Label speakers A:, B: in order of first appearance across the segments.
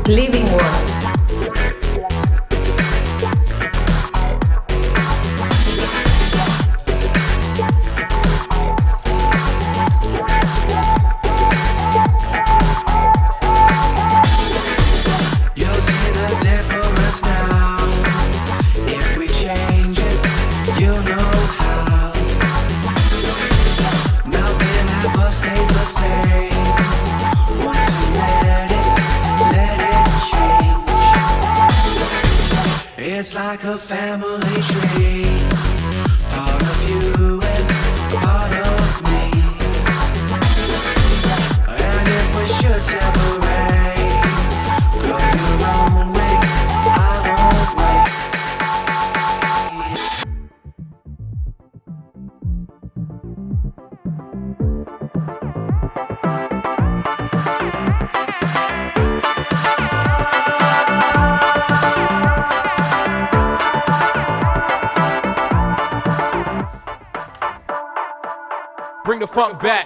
A: Living World.
B: It's like a family tree, part of you and part of me. And if we should separate, go your own way, I won't wait.
C: Bring the funk back.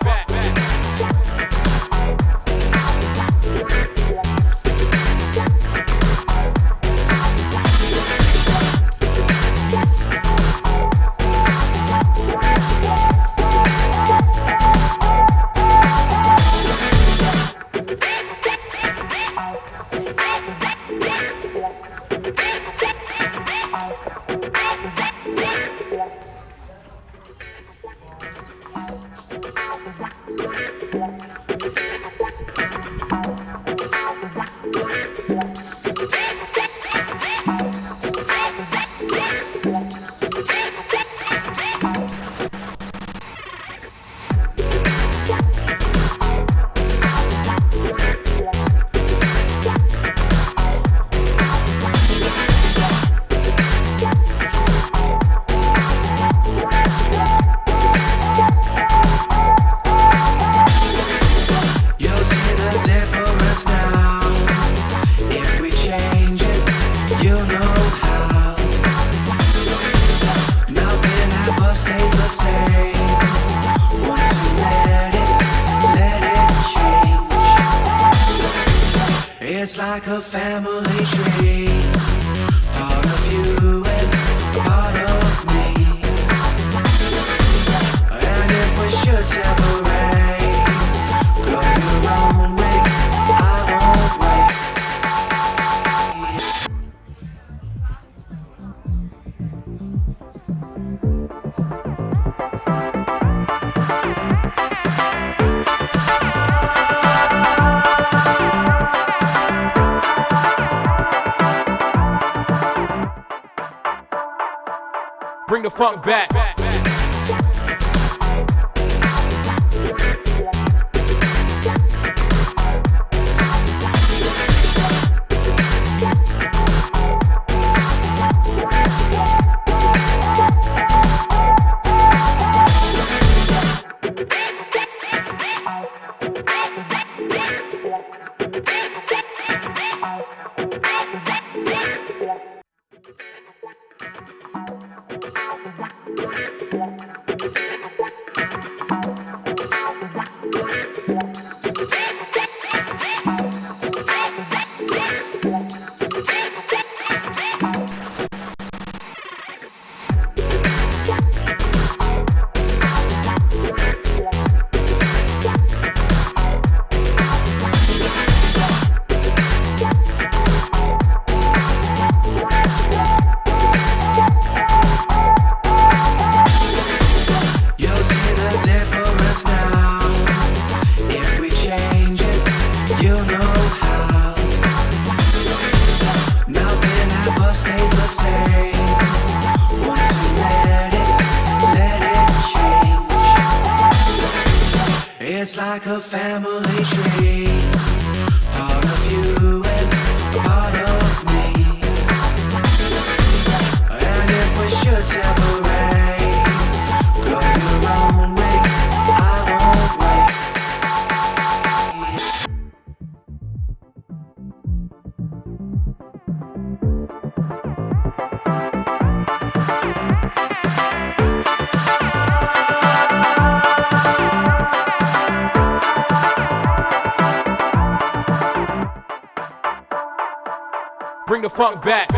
C: It's like a family tree, part of you and part of me. And if we should separate, go your own way, I won't wait. Bring the funk back. It's like a family tree, part of you and part of me. And if we should separate, go your own way, I won't wait.
A: Bring the funk back.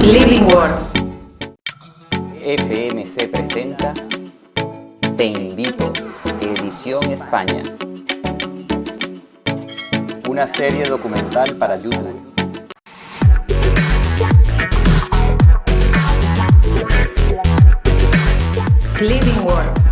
D: Living World.
E: FMC presenta Te Invito, edición España. Una serie documental para YouTube.
D: Living World.